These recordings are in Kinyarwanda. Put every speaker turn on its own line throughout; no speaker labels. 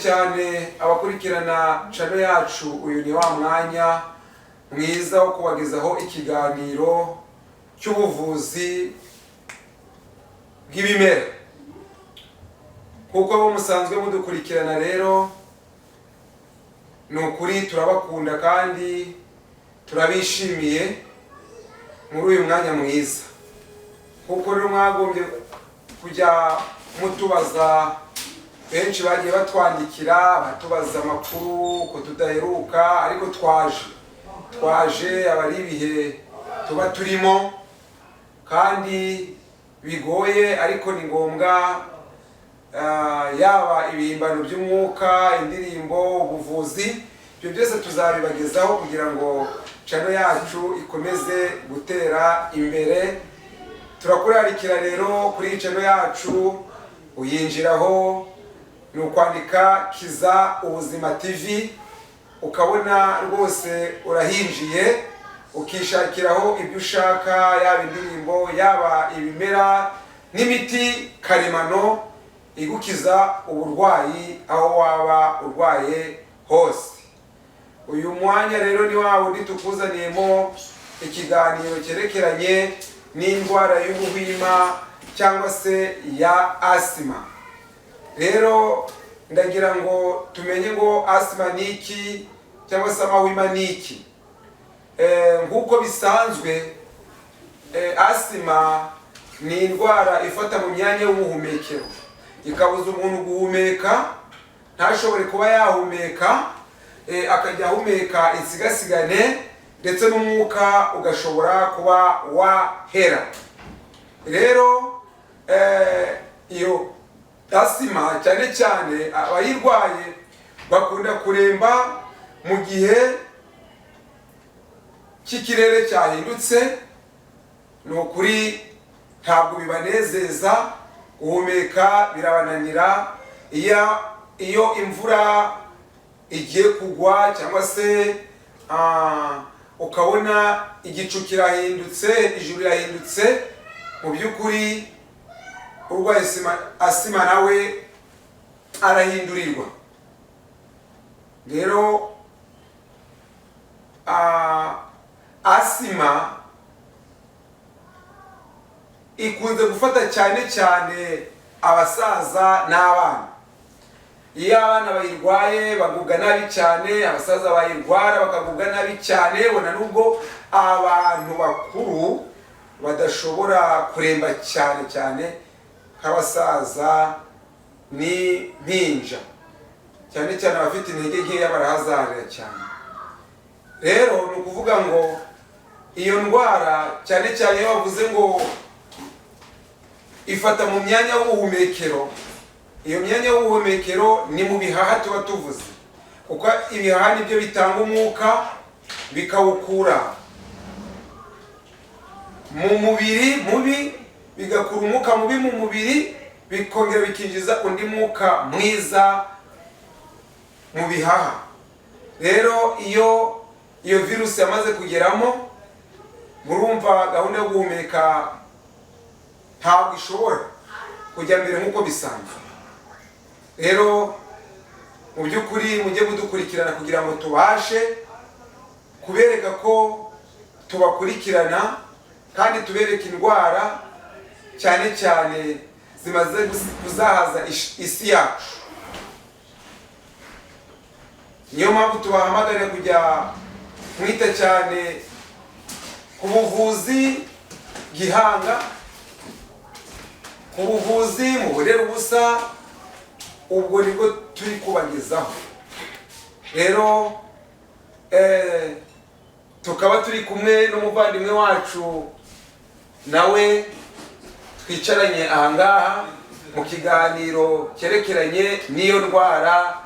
cyane abakurikirana channel yacu. Uyu ni wa mwanya mwiza wo kubagezaho ikiganiro cy'ubuvuzi bw'ibimera. Kuko abo musanzwe mudukurikirana rero, nukuri turabakunda kandi turabishimiye muri uyu mwanya mwiza. Kuko rero mwagombye kujya mutubaza, benshi bagiye batwandikira batubaza amakuru ko tudaheruka, ariko twaje abari ibihe tuba turimo kandi bigoye, ariko ni ngombwa yaba ibihimbano by'umwuka, indirimbo, ubuvuzi, ibyo byose tuzabibagezaho kugira ngo channel yacu ikomeze gutera imbere. Turakurarikira rero kuri channel yacu, uyinjiraho ni ukwandika Kiza Ubuzima TV, ukabona rwose urahinjiye, ukishakiraho ibyo ushaka, yaba indirimbo, yaba ibimera n'imiti karemano igukiza uburwayi aho waba urwaye hose. Uyu mwanya rero ni wa wundi tukuzaniyemo ikiganiro cyerekeranye n'indwara y'ubuhwima cyangwa se ya asima. Rero ndagira ngo tumenye ngo asima ni iki cyangwa se amahwima ni iki. Nk'uko bisanzwe, asima ni indwara ifata mu myanya y'ubuhumekero, ikabuza umuntu guhumeka, ntashobore kuba yahumeka, akajya ahumeka insigasigane, ndetse n'umwuka ugashobora kuba wahera. Rero iyo asima cyane cyane abayirwaye bakunda kuremba mu gihe cy'ikirere cyahindutse. Ni ukuri ntabwo bibanezeza, guhumeka birabananira. Iyo imvura igiye kugwa cyangwa se ukabona igicu kirahindutse, ijuru rirahindutse, mu by'ukuri urwaye asima nawe arahindurirwa. Rero asima ikunze gufata cyane cyane abasaza n'abana. Iyo abana bayirwaye bagubwa nabi cyane, abasaza bayirwara bakagubwa nabi cyane, bona nubwo abantu bakuru badashobora kuremba cyane cyane nk'abasaza n'impinja, cyane cyane abafite intege nkeya barahazarira cyane. Rero ni ukuvuga ngo iyo ndwara cyane cyane iyo bavuze ngo ifata mu myanya y'ubuhumekero, iyo myanya y'ubuhumekero ni mu bihaha tuba tuvuze, kuko ibihaha nibyo bitanga umwuka bikawukura mu mubiri mubi, bigakura umwuka mubi mu mubiri, bikongera bikinjiza undi mwuka mwiza mu bihaha. Rero iyo virusi yamaze kugeramo, murumva gahunda yo guhumeka ntabwo ishobora kujya mbere nk'uko bisanzwe. Rero mu by'ukuri mujye mudukurikirana kugira ngo tubashe kubereka ko tubakurikirana kandi tubereka indwara cyane cyane zimaze kuzahaza isi yacu. Niyo mpamvu tubahamagarira kujya mwita cyane ku buvuzi gihanga, ku buvuzi mu burera ubusa. Ubwo nibwo turi kubagezaho. Rero tukaba turi kumwe n'umuvandimwe wacu, nawe twicaranye ahangaha mu kiganiro cyerekeranye n'iyo ndwara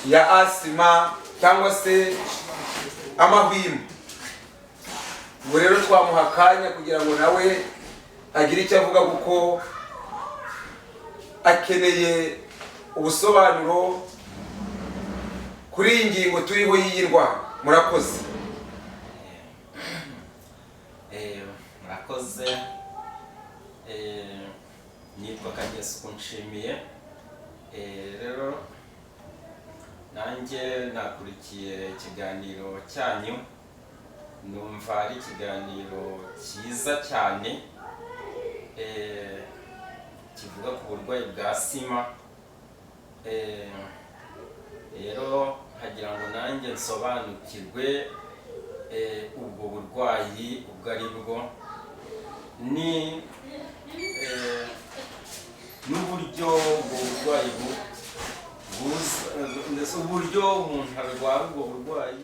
ya asima cyangwa se amahwima. Ubwo rero twamuha akanya kugira ngo nawe agire icyo avuga, kuko akeneye ubusobanuro kuri iyi ngingo turiho y'iyi ndwara. Murakoze.
Murakoze. Nitwa Kagesu Nshimiye. Rero nanjye nakurikiye ikiganiro cyanyu, numva ari ikiganiro cyiza cyane kivuga ku burwayi bwa sima. Rero nkagira ngo nanjye nsobanukirwe ubwo burwayi ubwo ari bwo, ni n'uburyo ubwo burwayi buza, ndetse uburyo umuntu arwara ubwo burwayi.